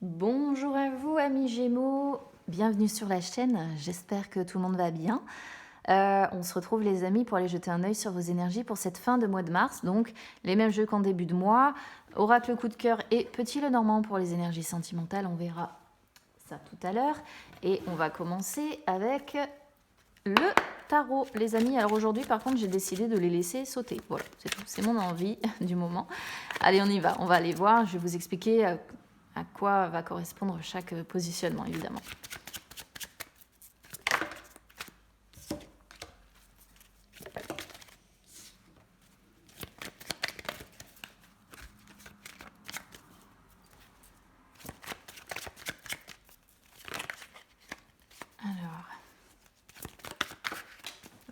Bonjour à vous amis Gémeaux, bienvenue sur la chaîne, j'espère que tout le monde va bien. On se retrouve les amis pour aller jeter un œil sur vos énergies pour cette fin de mois de mars. Donc les mêmes jeux qu'en début de mois, oracle coup de cœur et petit Lenormand pour les énergies sentimentales, on verra ça tout à l'heure. Et on va commencer avec le tarot les amis. Alors aujourd'hui par contre j'ai décidé de les laisser sauter, voilà c'est tout, c'est mon envie du moment. Allez on y va, on va aller voir, je vais vous expliquer à quoi va correspondre chaque positionnement évidemment. Alors,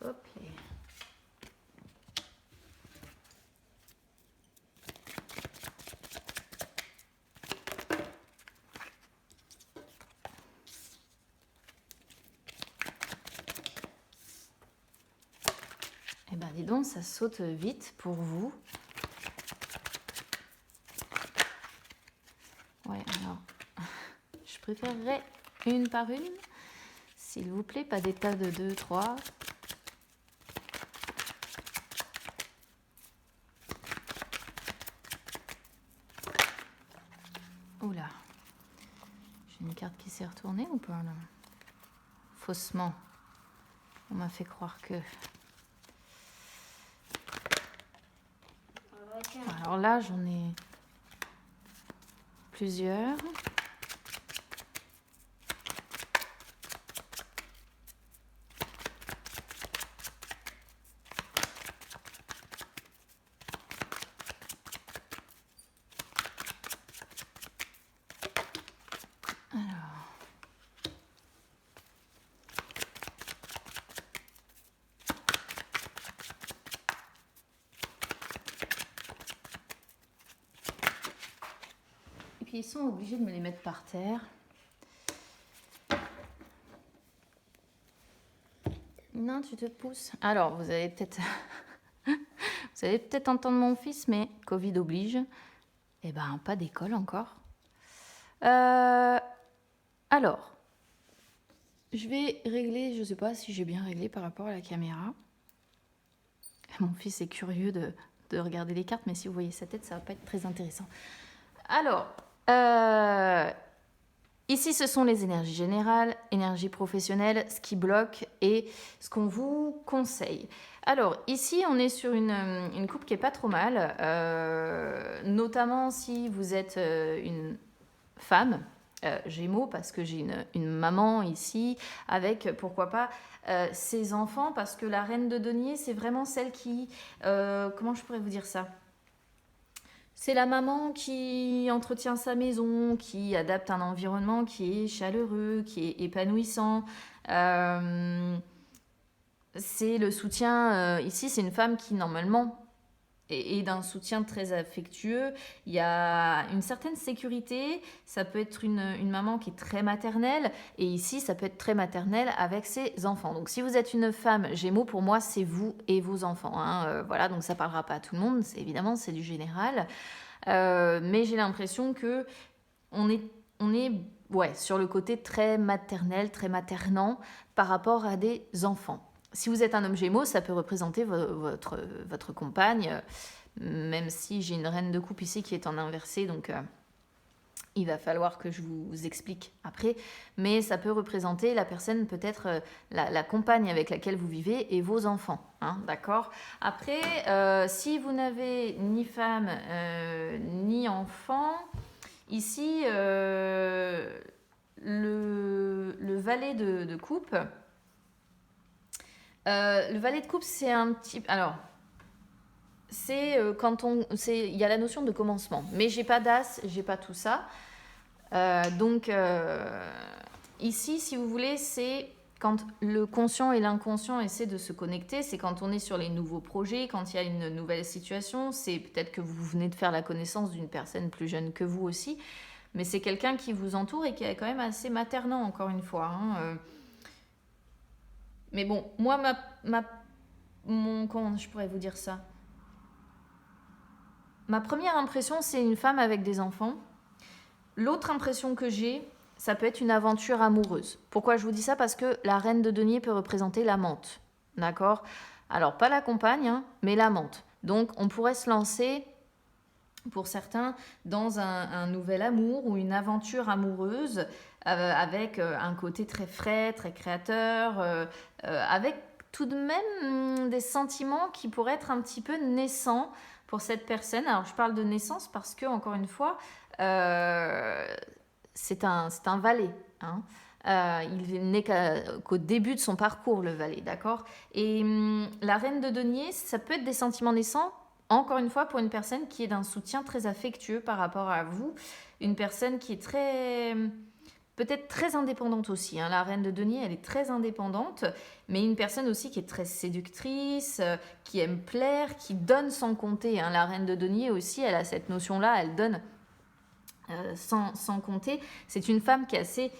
hop. Eh ben dis donc, ça saute vite pour vous. Ouais, alors, je préférerais une par une, s'il vous plaît, pas des tas de 2, 3. Oula, j'ai une carte qui s'est retournée ou pas là? Faussement, on m'a fait croire que... Alors là, j'en ai plusieurs. Alors... Et puis ils sont obligés de me les mettre par terre. Non, tu te pousses. Alors, vous allez peut-être entendre mon fils, mais Covid oblige. Eh ben, pas d'école encore. Alors, je vais régler, je ne sais pas si j'ai bien réglé par rapport à la caméra. Mon fils est curieux de regarder les cartes, mais si vous voyez sa tête, ça ne va pas être très intéressant. Alors, ici, ce sont les énergies générales, énergie professionnelle, ce qui bloque et ce qu'on vous conseille. Alors, ici, on est sur une coupe qui n'est pas trop mal, notamment si vous êtes une femme, Gémeaux, parce que j'ai une maman ici, avec, pourquoi pas, ses enfants, parce que la reine de denier, c'est vraiment celle qui... comment je pourrais vous dire ça ? C'est la maman qui entretient sa maison, qui adapte un environnement qui est chaleureux, qui est épanouissant. C'est le soutien. Ici, c'est une femme qui, normalement, est d'un soutien très affectueux. Il y a une certaine sécurité. Ça peut être une maman qui est très maternelle. Et ici, ça peut être très maternel avec ses enfants. Donc, si vous êtes une femme Gémeaux, pour moi, c'est vous et vos enfants. Hein. Voilà, donc ça ne parlera pas à tout le monde. Évidemment, c'est du général. Mais j'ai l'impression que on est ouais, sur le côté très maternel, très maternant par rapport à des enfants. Si vous êtes un homme Gémeaux, ça peut représenter votre compagne, même si j'ai une reine de coupe ici qui est en inversé, donc il va falloir que je vous explique après. Mais ça peut représenter la personne, peut-être la compagne avec laquelle vous vivez et vos enfants. Hein, d'accord ? Après, si vous n'avez ni femme ni enfant, ici, le valet de coupe... le valet de coupe, c'est un petit... Alors, c'est quand on... Il y a la notion de commencement. Mais j'ai pas d'as, j'ai pas tout ça. Donc, ici, si vous voulez, c'est quand le conscient et l'inconscient essaient de se connecter. C'est quand on est sur les nouveaux projets, quand il y a une nouvelle situation. C'est peut-être que vous venez de faire la connaissance d'une personne plus jeune que vous aussi. Mais c'est quelqu'un qui vous entoure et qui est quand même assez maternant, encore une fois. Hein. Mais bon, moi, comment je pourrais vous dire ça ? Ma première impression, c'est une femme avec des enfants. L'autre impression que j'ai, ça peut être une aventure amoureuse. Pourquoi je vous dis ça? Parce que la reine de denier peut représenter l'amante. D'accord? Alors, pas la compagne, hein, mais l'amante. Donc, on pourrait se lancer, pour certains, dans un nouvel amour ou une aventure amoureuse avec un côté très frais, très créateur, avec tout de même des sentiments qui pourraient être un petit peu naissants pour cette personne. Alors, je parle de naissance parce que, encore une fois, c'est un valet. Hein. Il n'est qu'au début de son parcours, le valet, d'accord? Et la reine de denier, ça peut être des sentiments naissants, encore une fois, pour une personne qui est d'un soutien très affectueux par rapport à vous, une personne qui est peut-être très indépendante aussi. Hein. La reine de denier, elle est très indépendante, mais une personne aussi qui est très séductrice, qui aime plaire, qui donne sans compter. Hein. La reine de denier aussi, elle a cette notion-là, elle donne sans compter. C'est une femme qui est assez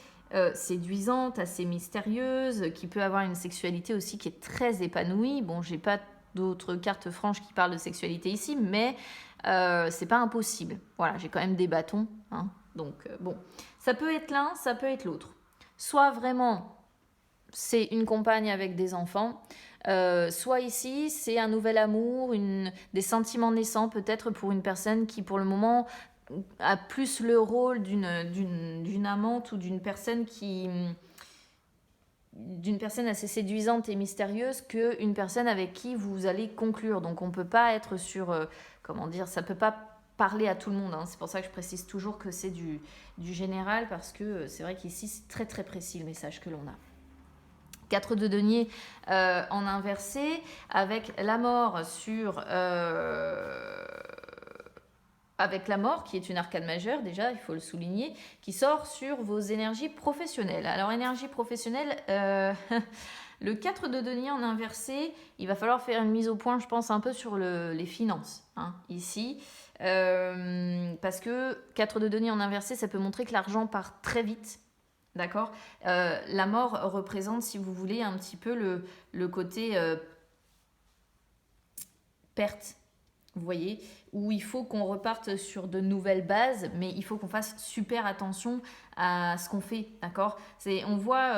séduisante, assez mystérieuse, qui peut avoir une sexualité aussi qui est très épanouie. Bon, j'ai pas d'autres cartes franches qui parlent de sexualité ici, mais c'est pas impossible. Voilà, j'ai quand même des bâtons, hein, donc bon, ça peut être l'un, ça peut être l'autre. Soit vraiment, c'est une compagne avec des enfants, soit ici, c'est un nouvel amour, des sentiments naissants peut-être pour une personne qui, pour le moment, a plus le rôle d'une amante ou d'une personne assez séduisante et mystérieuse qu'une personne avec qui vous allez conclure. Donc on ne peut pas être sur, comment dire, ça ne peut pas parler à tout le monde. Hein. C'est pour ça que je précise toujours que c'est du général, parce que c'est vrai qu'ici c'est très très précis le message que l'on a. 4 de denier en inversé, avec la mort avec la mort, qui est une arcane majeure, déjà, il faut le souligner, qui sort sur vos énergies professionnelles. Alors, énergie professionnelle, le 4 de denier en inversé, il va falloir faire une mise au point, je pense, un peu sur les finances, hein, ici. Parce que 4 de denier en inversé, ça peut montrer que l'argent part très vite. D'accord. La mort représente, si vous voulez, un petit peu le côté perte. Vous voyez, où il faut qu'on reparte sur de nouvelles bases, mais il faut qu'on fasse super attention à ce qu'on fait, d'accord? On voit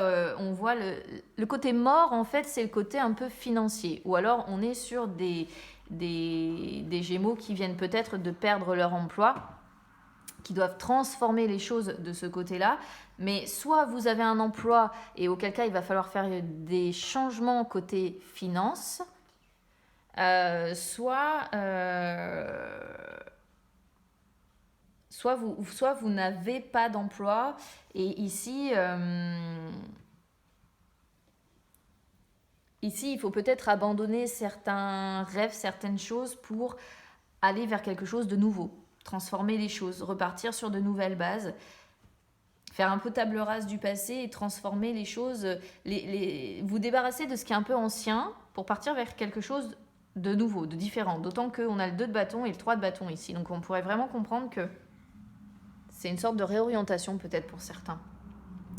le côté mort, en fait, c'est le côté un peu financier. Ou alors, on est sur des Gémeaux qui viennent peut-être de perdre leur emploi, qui doivent transformer les choses de ce côté-là. Mais soit vous avez un emploi, et auquel cas, il va falloir faire des changements côté finance, soit vous n'avez pas d'emploi, et ici il faut peut-être abandonner certains rêves, certaines choses pour aller vers quelque chose de nouveau, transformer les choses, repartir sur de nouvelles bases, faire un peu table rase du passé et transformer les choses, vous débarrasser de ce qui est un peu ancien pour partir vers quelque chose de nouveau, de différent. D'autant qu'on a le 2 de bâton et le 3 de bâton ici. Donc on pourrait vraiment comprendre que c'est une sorte de réorientation peut-être pour certains.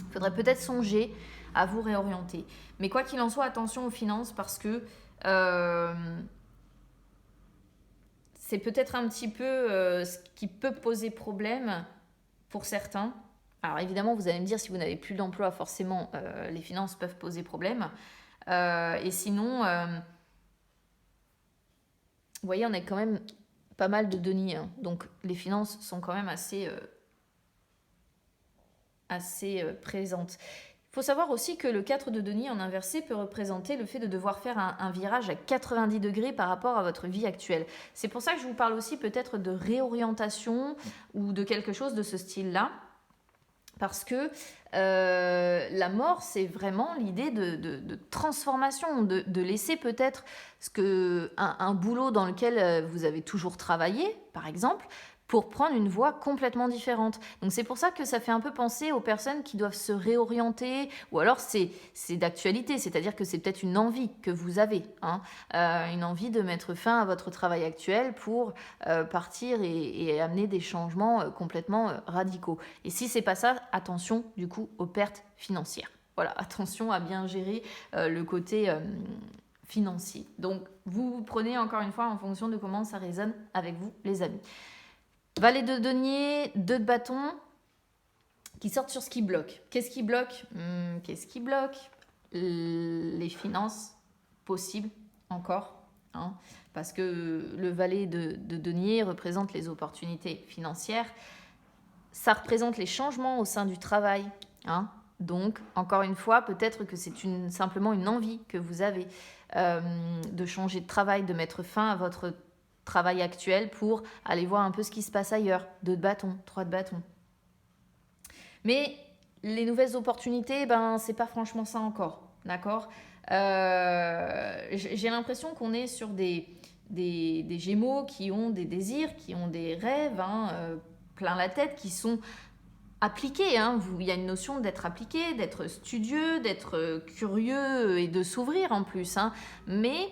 Il faudrait peut-être songer à vous réorienter. Mais quoi qu'il en soit, attention aux finances, parce que c'est peut-être un petit peu ce qui peut poser problème pour certains. Alors évidemment, vous allez me dire, si vous n'avez plus d'emploi, forcément, les finances peuvent poser problème. Et sinon, vous voyez, on a quand même pas mal de deniers. Hein. Donc les finances sont quand même assez présentes. Il faut savoir aussi que le 4 de denier en inversé peut représenter le fait de devoir faire un virage à 90 degrés par rapport à votre vie actuelle. C'est pour ça que je vous parle aussi peut-être de réorientation ou de quelque chose de ce style-là. Parce que la mort, c'est vraiment l'idée de transformation, de laisser peut-être un boulot dans lequel vous avez toujours travaillé, par exemple, pour prendre une voie complètement différente. Donc c'est pour ça que ça fait un peu penser aux personnes qui doivent se réorienter, ou alors c'est d'actualité, c'est-à-dire que c'est peut-être une envie que vous avez, hein, une envie de mettre fin à votre travail actuel pour partir et amener des changements complètement radicaux. Et si c'est pas ça, attention du coup aux pertes financières. Voilà, attention à bien gérer le côté financier. Donc vous prenez encore une fois en fonction de comment ça résonne avec vous, les amis. Valet de denier, 2 de bâton. qui sortent sur ce qui bloque. Qu'est-ce qui bloque? Qu'est-ce qui bloque? Les finances, possibles encore, hein, parce que le valet de denier représente les opportunités financières. Ça représente les changements au sein du travail, hein. Donc, encore une fois, peut-être que c'est simplement une envie que vous avez de changer de travail, de mettre fin à votre travail actuel pour aller voir un peu ce qui se passe ailleurs. 2 de bâton, 3 de bâton. Mais les nouvelles opportunités, c'est pas franchement ça encore, d'accord? J'ai l'impression qu'on est sur des Gémeaux qui ont des désirs, qui ont des rêves, hein, plein la tête, qui sont appliqués, hein. Il y a une notion d'être appliqué, d'être studieux, d'être curieux et de s'ouvrir en plus, hein. Mais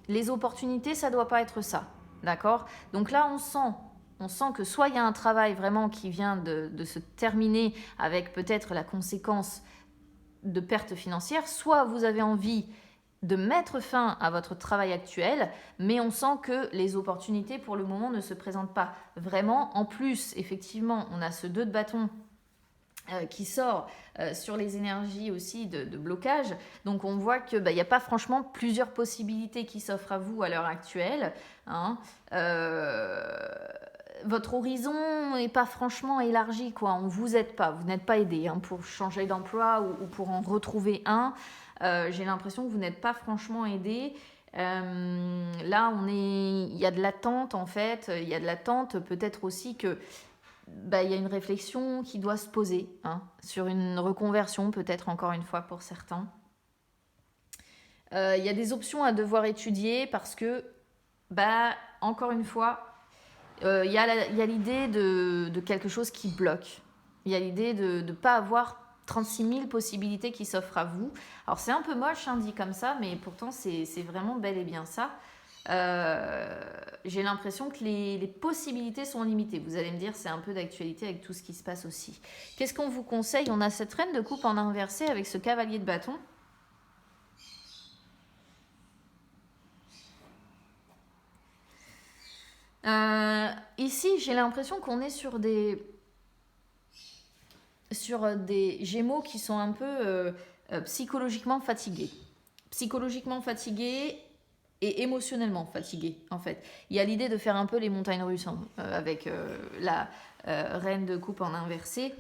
les opportunités, ça doit pas être ça, d'accord? Donc là, on sent que soit il y a un travail vraiment qui vient de se terminer avec peut-être la conséquence de pertes financières, soit vous avez envie de mettre fin à votre travail actuel, mais on sent que les opportunités pour le moment ne se présentent pas vraiment. En plus, effectivement, on a ce 2 de bâton qui sort sur les énergies aussi de blocage. Donc on voit qu'il n'y a pas franchement plusieurs possibilités qui s'offrent à vous à l'heure actuelle, hein. Votre horizon n'est pas franchement élargi, quoi. Vous n'êtes pas aidé, hein, pour changer d'emploi ou pour en retrouver un. J'ai l'impression que vous n'êtes pas franchement aidé. Là, il y a de l'attente en fait. Il y a de l'attente, peut-être aussi que il y a une réflexion qui doit se poser, hein, sur une reconversion, peut-être encore une fois pour certains. Il y a des options à devoir étudier parce que, encore une fois, il y a l'idée de quelque chose qui bloque. Il y a l'idée de ne pas avoir 36 000 possibilités qui s'offrent à vous. Alors c'est un peu moche, hein, dit comme ça, mais pourtant c'est vraiment bel et bien ça. J'ai l'impression que les possibilités sont limitées. Vous allez me dire, c'est un peu d'actualité avec tout ce qui se passe aussi. Qu'est-ce qu'on vous conseille? On a cette reine de coupe en inversé avec ce cavalier de bâton. Ici, j'ai l'impression qu'on est sur des Gémeaux qui sont un peu psychologiquement fatigués. Psychologiquement fatigués et émotionnellement fatigués, en fait. Il y a l'idée de faire un peu les montagnes russes, hein, avec la reine de coupe en inversé.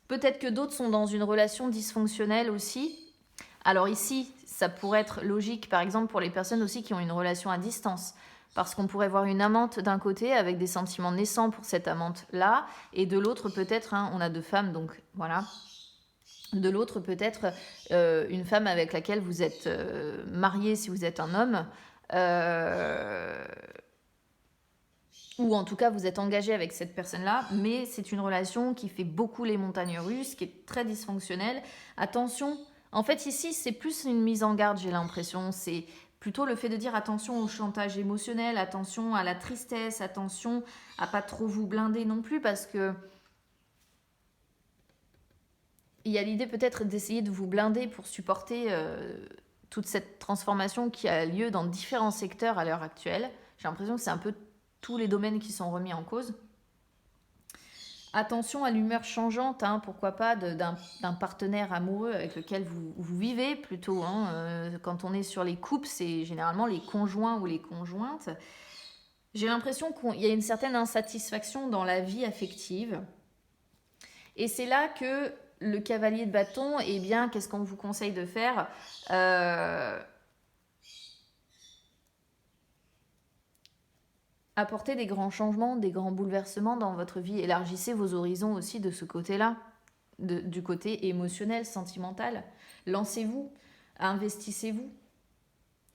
Peut-être que d'autres sont dans une relation dysfonctionnelle aussi. Alors ici, ça pourrait être logique, par exemple, pour les personnes aussi qui ont une relation à distance. Parce qu'on pourrait voir une amante d'un côté avec des sentiments naissants pour cette amante-là, et de l'autre peut-être, hein, on a 2 femmes, donc voilà. De l'autre peut-être une femme avec laquelle vous êtes marié si vous êtes un homme, ou en tout cas vous êtes engagé avec cette personne-là, mais c'est une relation qui fait beaucoup les montagnes russes, qui est très dysfonctionnelle. Attention, en fait ici c'est plus une mise en garde, j'ai l'impression, c'est plutôt le fait de dire attention au chantage émotionnel, attention à la tristesse, attention à pas trop vous blinder non plus, parce que il y a l'idée peut-être d'essayer de vous blinder pour supporter toute cette transformation qui a lieu dans différents secteurs à l'heure actuelle. J'ai l'impression que c'est un peu tous les domaines qui sont remis en cause. Attention à l'humeur changeante, hein, pourquoi pas d'un partenaire amoureux avec lequel vous vivez plutôt, hein. Quand on est sur les couples, c'est généralement les conjoints ou les conjointes. J'ai l'impression qu'il y a une certaine insatisfaction dans la vie affective. Et c'est là que le cavalier de bâton, eh bien, qu'est-ce qu'on vous conseille de faire? Apportez des grands changements, des grands bouleversements dans votre vie. Élargissez vos horizons aussi de ce côté-là, du côté émotionnel, sentimental. Lancez-vous, investissez-vous.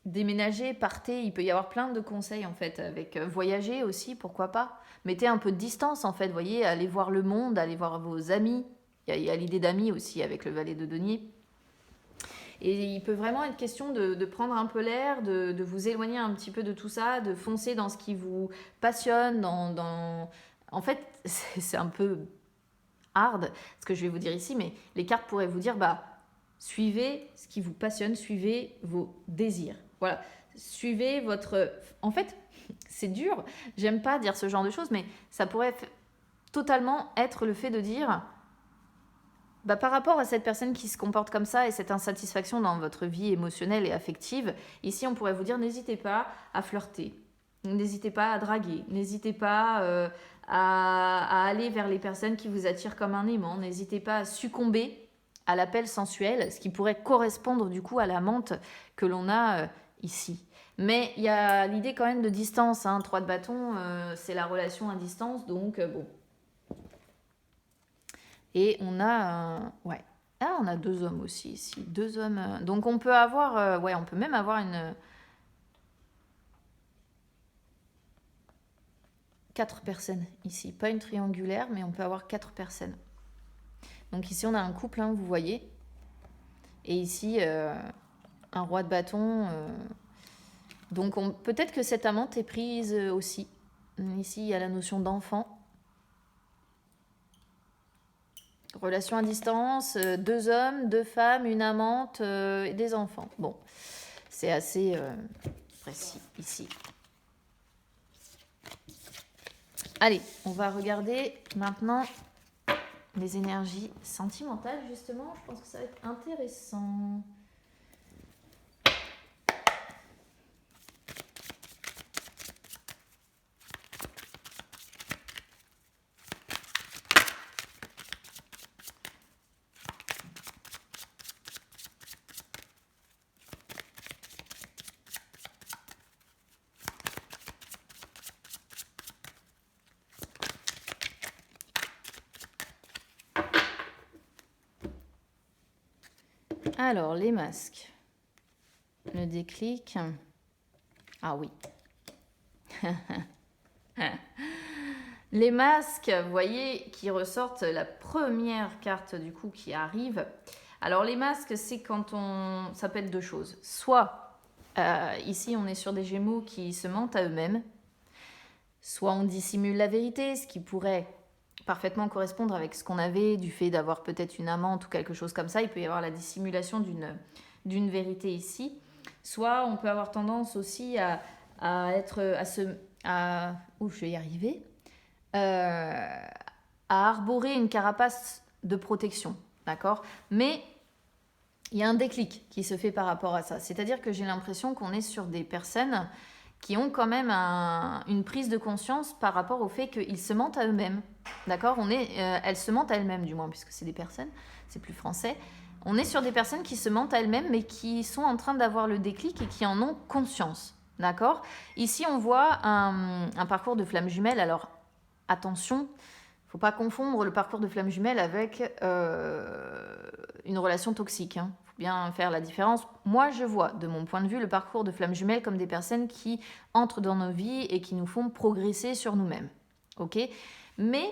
Déménagez, partez, il peut y avoir plein de conseils en fait, avec voyager aussi, pourquoi pas. Mettez un peu de distance en fait, voyez, allez voir le monde, allez voir vos amis. Il y a l'idée d'amis aussi avec le valet de denier. Et il peut vraiment être question de prendre un peu l'air, de vous éloigner un petit peu de tout ça, de foncer dans ce qui vous passionne. En fait, c'est un peu hard ce que je vais vous dire ici, mais les cartes pourraient vous dire, suivez ce qui vous passionne, suivez vos désirs. Voilà, suivez votre... En fait, c'est dur, j'aime pas dire ce genre de choses, mais ça pourrait totalement être le fait de dire... par rapport à cette personne qui se comporte comme ça et cette insatisfaction dans votre vie émotionnelle et affective, ici on pourrait vous dire n'hésitez pas à flirter, n'hésitez pas à draguer, n'hésitez pas à aller vers les personnes qui vous attirent comme un aimant, n'hésitez pas à succomber à l'appel sensuel, ce qui pourrait correspondre du coup à la menthe que l'on a ici. Mais il y a l'idée quand même de distance, hein. 3 de bâton, c'est la relation à distance, donc bon. Et on a, ouais. Ah, on a 2 hommes aussi ici, 2 hommes. Donc on peut avoir, ouais, on peut même avoir 4 personnes ici. Pas une triangulaire, mais on peut avoir 4 personnes. Donc ici on a un couple, hein, vous voyez. Et ici, un roi de bâton. Donc peut-être que cette amante est prise aussi. Ici, il y a la notion d'enfant. Relation à distance, 2 hommes, 2 femmes, une amante et des enfants. Bon, c'est assez précis ici. Allez, on va regarder maintenant les énergies sentimentales, justement. Je pense que ça va être intéressant. Alors, les masques. Le déclic. Ah oui. Les masques, vous voyez, qui ressortent la première carte du coup qui arrive. Alors, les masques, c'est quand on... Ça peut être 2 choses. Soit, ici, on est sur des Gémeaux qui se mentent à eux-mêmes. Soit on dissimule la vérité, ce qui pourrait parfaitement correspondre avec ce qu'on avait, du fait d'avoir peut-être une amante ou quelque chose comme ça. Il peut y avoir la dissimulation d'une vérité ici. Soit on peut avoir tendance aussi à je vais y arriver, à arborer une carapace de protection, d'accord? Mais il y a un déclic qui se fait par rapport à ça. C'est-à-dire que j'ai l'impression qu'on est sur des personnes qui ont quand même une prise de conscience par rapport au fait qu'ils se mentent à eux-mêmes. D'accord? Elles se mentent à elles-mêmes, du moins, puisque c'est des personnes, c'est plus français. On est sur des personnes qui se mentent à elles-mêmes, mais qui sont en train d'avoir le déclic et qui en ont conscience. D'accord? Ici, on voit un parcours de flamme jumelle. Alors, attention, il ne faut pas confondre le parcours de flamme jumelle avec une relation toxique. Hein. Bien faire la différence. Moi, je vois, de mon point de vue, le parcours de flammes jumelles comme des personnes qui entrent dans nos vies et qui nous font progresser sur nous-mêmes. Ok? Mais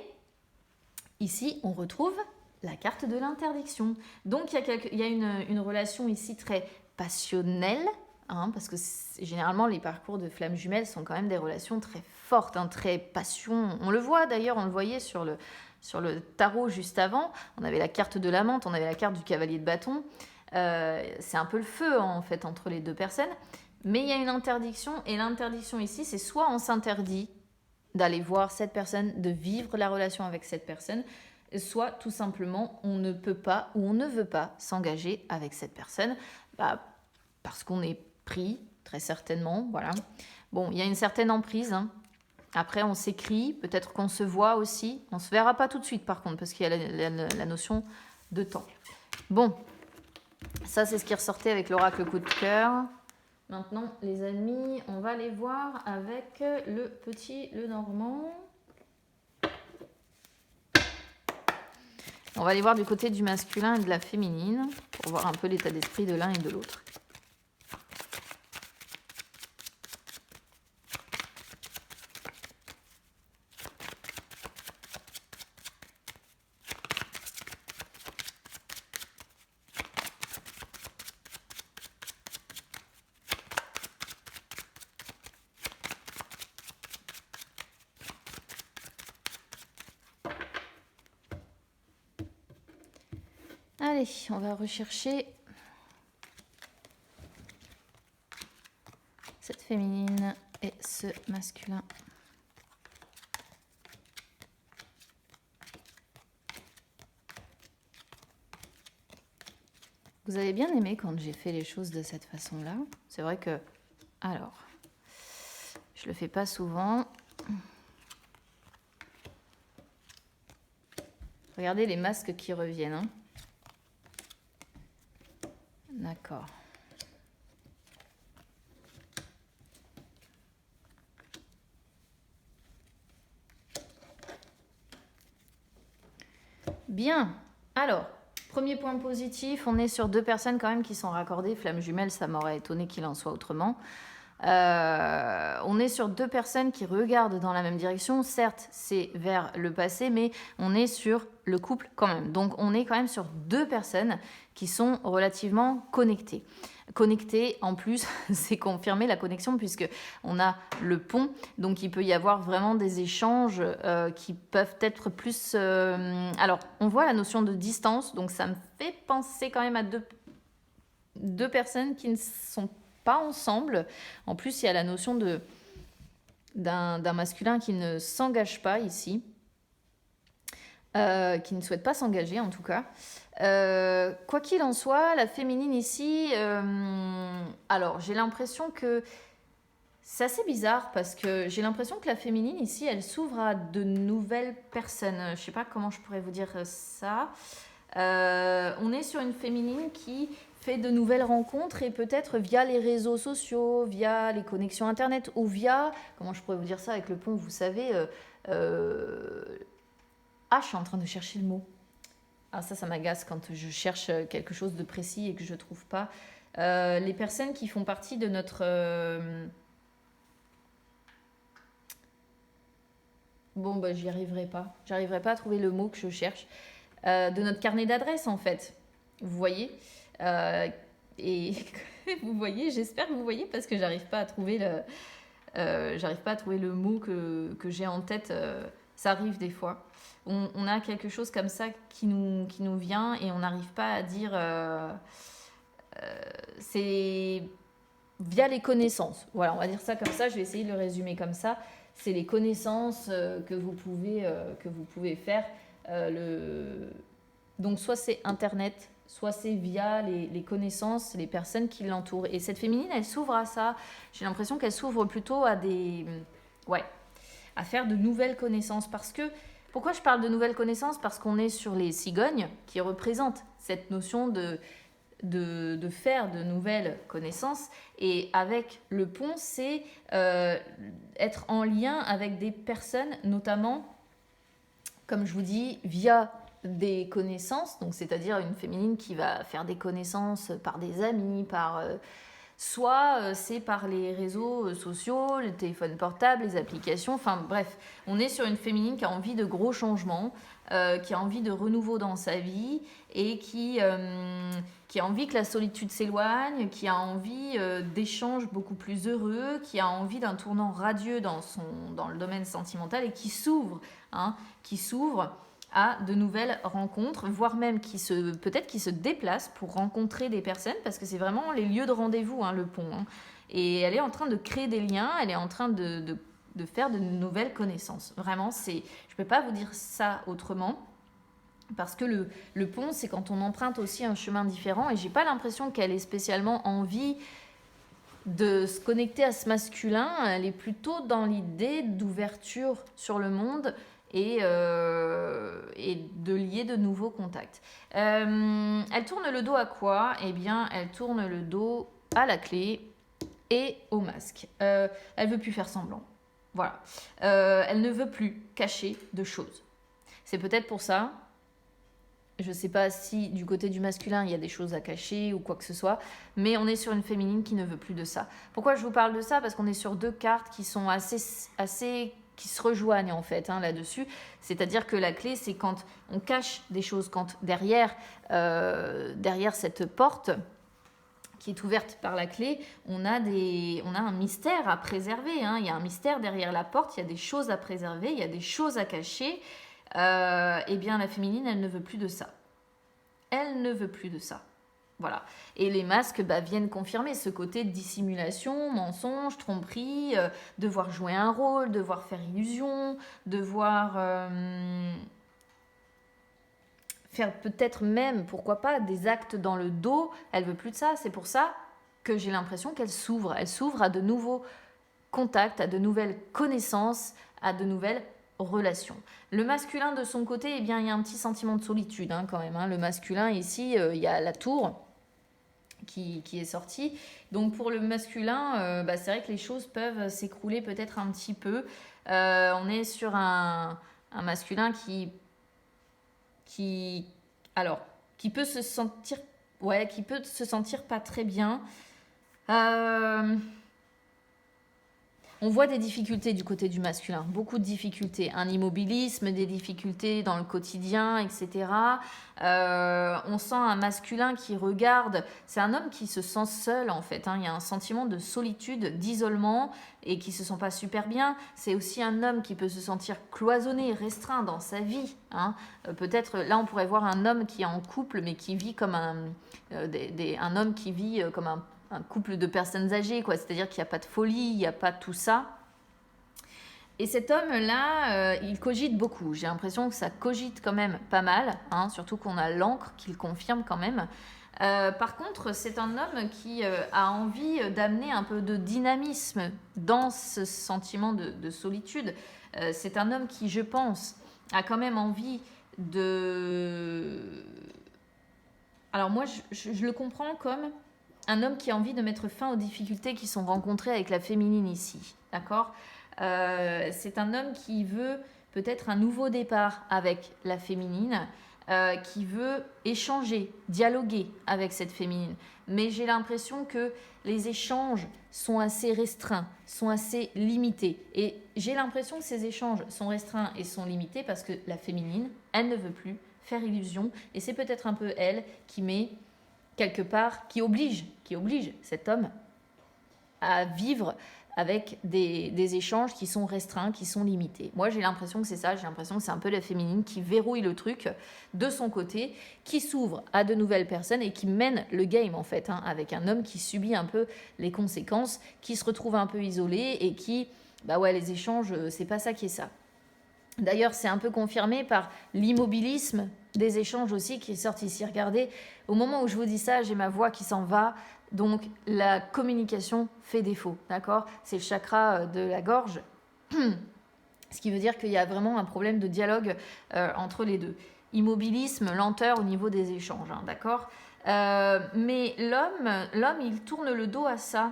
ici, on retrouve la carte de l'interdiction. Donc, il y a une relation ici très passionnelle, hein, parce que généralement, les parcours de flammes jumelles sont quand même des relations très fortes, hein, très passion. On le voit d'ailleurs, on le voyait sur le tarot juste avant. On avait la carte de l'amante, on avait la carte du cavalier de bâton. C'est un peu le feu en fait entre les 2 personnes, mais il y a une interdiction et l'interdiction ici c'est soit on s'interdit d'aller voir cette personne, de vivre la relation avec cette personne, soit tout simplement on ne peut pas ou on ne veut pas s'engager avec cette personne parce qu'on est pris très certainement, voilà. Bon, il y a une certaine emprise, hein. Après on s'écrit, peut-être qu'on se voit aussi, on se verra pas tout de suite par contre parce qu'il y a la notion de temps. Bon, ça, c'est ce qui ressortait avec l'oracle coup de cœur. Maintenant, les amis, on va aller voir avec le normand. On va aller voir du côté du masculin et de la féminine pour voir un peu l'état d'esprit de l'un et de l'autre. Allez, on va rechercher cette féminine et ce masculin. Vous avez bien aimé quand j'ai fait les choses de cette façon-là. C'est vrai que... Alors, je le fais pas souvent. Regardez les masques qui reviennent. Hein. D'accord. Bien. Alors, premier point positif, on est sur 2 personnes quand même qui sont raccordées. Flammes jumelles, ça m'aurait étonné qu'il en soit autrement. On est sur 2 personnes qui regardent dans la même direction. Certes, c'est vers le passé, mais on est sur le couple quand même. Donc, on est quand même sur 2 personnes qui sont relativement connectées. Connectées, en plus, c'est confirmé la connexion puisque on a le pont. Donc, il peut y avoir vraiment des échanges qui peuvent être plus... Alors, on voit la notion de distance. Donc, ça me fait penser quand même à deux personnes qui ne sont pas ensemble. En plus, il y a la notion d'un masculin qui ne s'engage pas ici, qui ne souhaite pas s'engager en tout cas. Quoi qu'il en soit, la féminine ici, alors j'ai l'impression que c'est assez bizarre parce que j'ai l'impression que la féminine ici, elle s'ouvre à de nouvelles personnes. Je ne sais pas comment je pourrais vous dire ça. On est sur une féminine qui fait de nouvelles rencontres et peut-être via les réseaux sociaux, via les connexions internet ou via, comment je pourrais vous dire ça avec le pont, vous savez, ah, je suis en train de chercher le mot. Ah, ça m'agace quand je cherche quelque chose de précis et que je ne trouve pas. Les personnes qui font partie de notre... Bon, bah, j'y arriverai pas. J'arriverai pas à trouver le mot que je cherche. De notre carnet d'adresses, en fait. Vous voyez et vous voyez, j'espère que vous voyez parce que j'arrive pas à trouver le mot que j'ai en tête. Ça arrive des fois. On a quelque chose comme ça qui nous vient et on n'arrive pas à dire... c'est via les connaissances. Voilà, on va dire ça comme ça. Je vais essayer de le résumer comme ça. C'est les connaissances que vous pouvez faire. Donc, soit c'est Internet, soit c'est via les connaissances, les personnes qui l'entourent. Et cette féminine, elle s'ouvre à ça. J'ai l'impression qu'elle s'ouvre plutôt à à faire de nouvelles connaissances. Parce que, pourquoi je parle de nouvelles connaissances? Parce qu'on est sur les cigognes qui représentent cette notion de faire de nouvelles connaissances. Et avec le pont, c'est être en lien avec des personnes, notamment, comme je vous dis, via des connaissances, donc c'est-à-dire une féminine qui va faire des connaissances par des amis, soit c'est par les réseaux sociaux, le téléphone portable, les applications, enfin bref, on est sur une féminine qui a envie de gros changements, qui a envie de renouveau dans sa vie et qui a envie que la solitude s'éloigne, qui a envie d'échanges beaucoup plus heureux, qui a envie d'un tournant radieux dans le domaine sentimental et qui s'ouvre à de nouvelles rencontres, voire même peut-être qui se déplace pour rencontrer des personnes, parce que c'est vraiment les lieux de rendez-vous, le pont. Et elle est en train de créer des liens, elle est en train de faire de nouvelles connaissances. Vraiment, je ne peux pas vous dire ça autrement, parce que le pont, c'est quand on emprunte aussi un chemin différent, et j'ai pas l'impression qu'elle ait spécialement envie de se connecter à ce masculin. Elle est plutôt dans l'idée d'ouverture sur le monde, et de lier de nouveaux contacts. Elle tourne le dos à quoi? Eh bien, elle tourne le dos à la clé et au masque. Elle veut plus faire semblant. Voilà. Elle ne veut plus cacher de choses. C'est peut-être pour ça. Je ne sais pas si du côté du masculin, il y a des choses à cacher ou quoi que ce soit, mais on est sur une féminine qui ne veut plus de ça. Pourquoi je vous parle de ça? Parce qu'on est sur 2 cartes qui sont assez qui se rejoignent en fait là-dessus. C'est-à-dire que la clé, c'est quand on cache des choses, quand derrière cette porte qui est ouverte par la clé, on a un mystère à préserver. Il y a un mystère derrière la porte, il y a des choses à préserver, il y a des choses à cacher. Eh bien, la féminine, elle ne veut plus de ça. Elle ne veut plus de ça. Voilà. Et les masques viennent confirmer ce côté de dissimulation, mensonge, tromperie, devoir jouer un rôle, devoir faire illusion, devoir faire peut-être même, pourquoi pas, des actes dans le dos. Elle veut plus de ça. C'est pour ça que j'ai l'impression qu'elle s'ouvre. Elle s'ouvre à de nouveaux contacts, à de nouvelles connaissances, à de nouvelles relations. Le masculin, de son côté, eh bien, il y a un petit sentiment de solitude quand même. Le masculin, ici, il y a la tour qui est sortie. Donc pour le masculin, c'est vrai que les choses peuvent s'écrouler peut-être un petit peu. On est sur un masculin alors, qui peut se sentir, pas très bien. On voit des difficultés du côté du masculin, beaucoup de difficultés, un immobilisme, des difficultés dans le quotidien, etc. On sent un masculin qui regarde, c'est un homme qui se sent seul en fait, il y a un sentiment de solitude, d'isolement et qui se sent pas super bien. C'est aussi un homme qui peut se sentir cloisonné, restreint dans sa vie. Peut-être, là on pourrait voir un homme qui est en couple mais qui vit comme un homme qui vit comme un couple de personnes âgées, quoi. C'est-à-dire qu'il n'y a pas de folie, il n'y a pas tout ça. Et cet homme-là, il cogite beaucoup. J'ai l'impression que ça cogite quand même pas mal, surtout qu'on a l'encre qui le confirme quand même. Par contre, c'est un homme qui a envie d'amener un peu de dynamisme dans ce sentiment de solitude. C'est un homme qui, je pense, a quand même envie de... Alors moi, je le comprends comme un homme qui a envie de mettre fin aux difficultés qui sont rencontrées avec la féminine ici, d'accord ? C'est un homme qui veut peut-être un nouveau départ avec la féminine, qui veut échanger, dialoguer avec cette féminine. Mais j'ai l'impression que les échanges sont assez restreints, sont assez limités. Et j'ai l'impression que ces échanges sont restreints et sont limités parce que la féminine, elle ne veut plus faire illusion. Et c'est peut-être un peu elle qui met quelque part, qui oblige cet homme à vivre avec des échanges qui sont restreints, qui sont limités. Moi, j'ai l'impression que c'est ça, j'ai l'impression que c'est un peu la féminine qui verrouille le truc de son côté, qui s'ouvre à de nouvelles personnes et qui mène le game, en fait, avec un homme qui subit un peu les conséquences, qui se retrouve un peu isolé et qui, les échanges, c'est pas ça qui est ça. D'ailleurs, c'est un peu confirmé par l'immobilisme des échanges aussi qui est sorti ici. Regardez, au moment où je vous dis ça, j'ai ma voix qui s'en va. Donc, la communication fait défaut, d'accord ? C'est le chakra de la gorge, ce qui veut dire qu'il y a vraiment un problème de dialogue entre les deux. Immobilisme, lenteur au niveau des échanges, d'accord ? Mais l'homme, il tourne le dos à ça.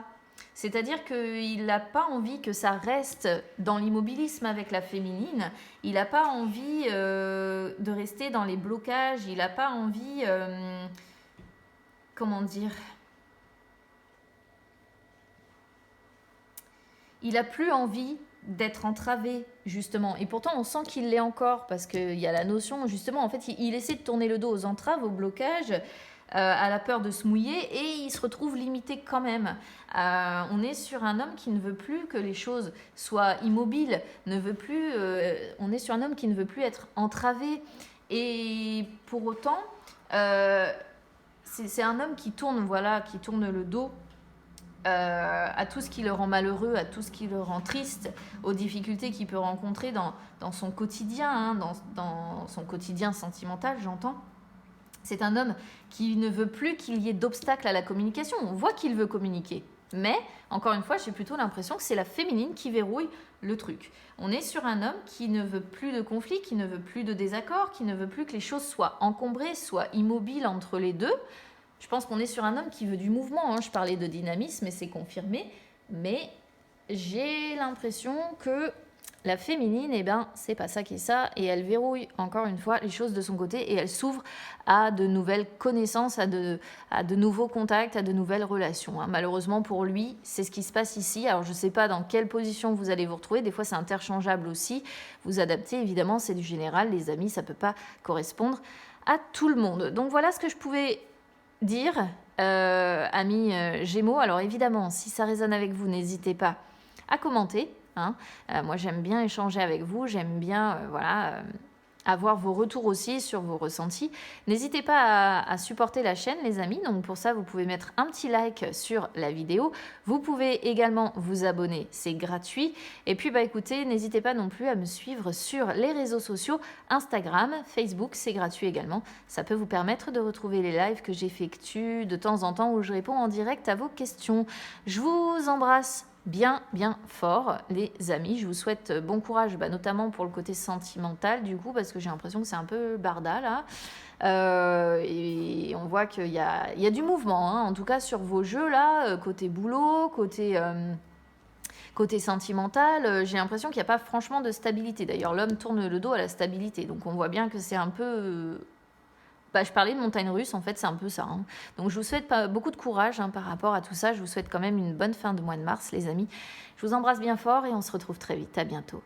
C'est-à-dire qu'il n'a pas envie que ça reste dans l'immobilisme avec la féminine. Il n'a pas envie de rester dans les blocages. Il n'a pas envie... comment dire ? Il n'a plus envie d'être entravé, justement. Et pourtant, on sent qu'il l'est encore, parce qu'il y a la notion, justement, en fait, il essaie de tourner le dos aux entraves, aux blocages, à la peur de se mouiller, et il se retrouve limité quand même. On est sur un homme qui ne veut plus que les choses soient immobiles, on est sur un homme qui ne veut plus être entravé. Et pour autant, c'est un homme qui tourne le dos à tout ce qui le rend malheureux, à tout ce qui le rend triste, aux difficultés qu'il peut rencontrer dans son quotidien, dans son quotidien sentimental, j'entends. C'est un homme qui ne veut plus qu'il y ait d'obstacles à la communication. On voit qu'il veut communiquer. Mais, encore une fois, j'ai plutôt l'impression que c'est la féminine qui verrouille le truc. On est sur un homme qui ne veut plus de conflit, qui ne veut plus de désaccord, qui ne veut plus que les choses soient encombrées, soient immobiles entre les deux. Je pense qu'on est sur un homme qui veut du mouvement. Je parlais de dynamisme et c'est confirmé. Mais j'ai l'impression que la féminine, c'est pas ça qui est ça. Et elle verrouille encore une fois les choses de son côté et elle s'ouvre à de nouvelles connaissances, à de nouveaux contacts, à de nouvelles relations. Malheureusement pour lui, c'est ce qui se passe ici. Alors je sais pas dans quelle position vous allez vous retrouver. Des fois c'est interchangeable aussi. Vous adaptez, évidemment, c'est du général. Les amis, ça peut pas correspondre à tout le monde. Donc voilà ce que je pouvais dire, amis Gémeaux. Alors évidemment, si ça résonne avec vous, n'hésitez pas à commenter. Moi, j'aime bien échanger avec vous. J'aime bien avoir vos retours aussi sur vos ressentis. N'hésitez pas à supporter la chaîne, les amis. Donc pour ça, vous pouvez mettre un petit like sur la vidéo. Vous pouvez également vous abonner, c'est gratuit. Et puis écoutez, n'hésitez pas non plus à me suivre sur les réseaux sociaux, Instagram, Facebook, c'est gratuit également. Ça peut vous permettre de retrouver les lives que j'effectue de temps en temps où je réponds en direct à vos questions. Je vous embrasse bien fort, les amis. Je vous souhaite bon courage, notamment pour le côté sentimental, du coup, parce que j'ai l'impression que c'est un peu barda, là. Et on voit qu'il y a du mouvement, hein, en tout cas sur vos jeux, là, côté boulot, côté sentimental. J'ai l'impression qu'il n'y a pas franchement de stabilité. D'ailleurs, l'homme tourne le dos à la stabilité. Donc, on voit bien que c'est un peu... je parlais de montagne russe, en fait, c'est un peu ça. Hein. Donc, je vous souhaite beaucoup de courage par rapport à tout ça. Je vous souhaite quand même une bonne fin de mois de mars, les amis. Je vous embrasse bien fort et on se retrouve très vite. À bientôt.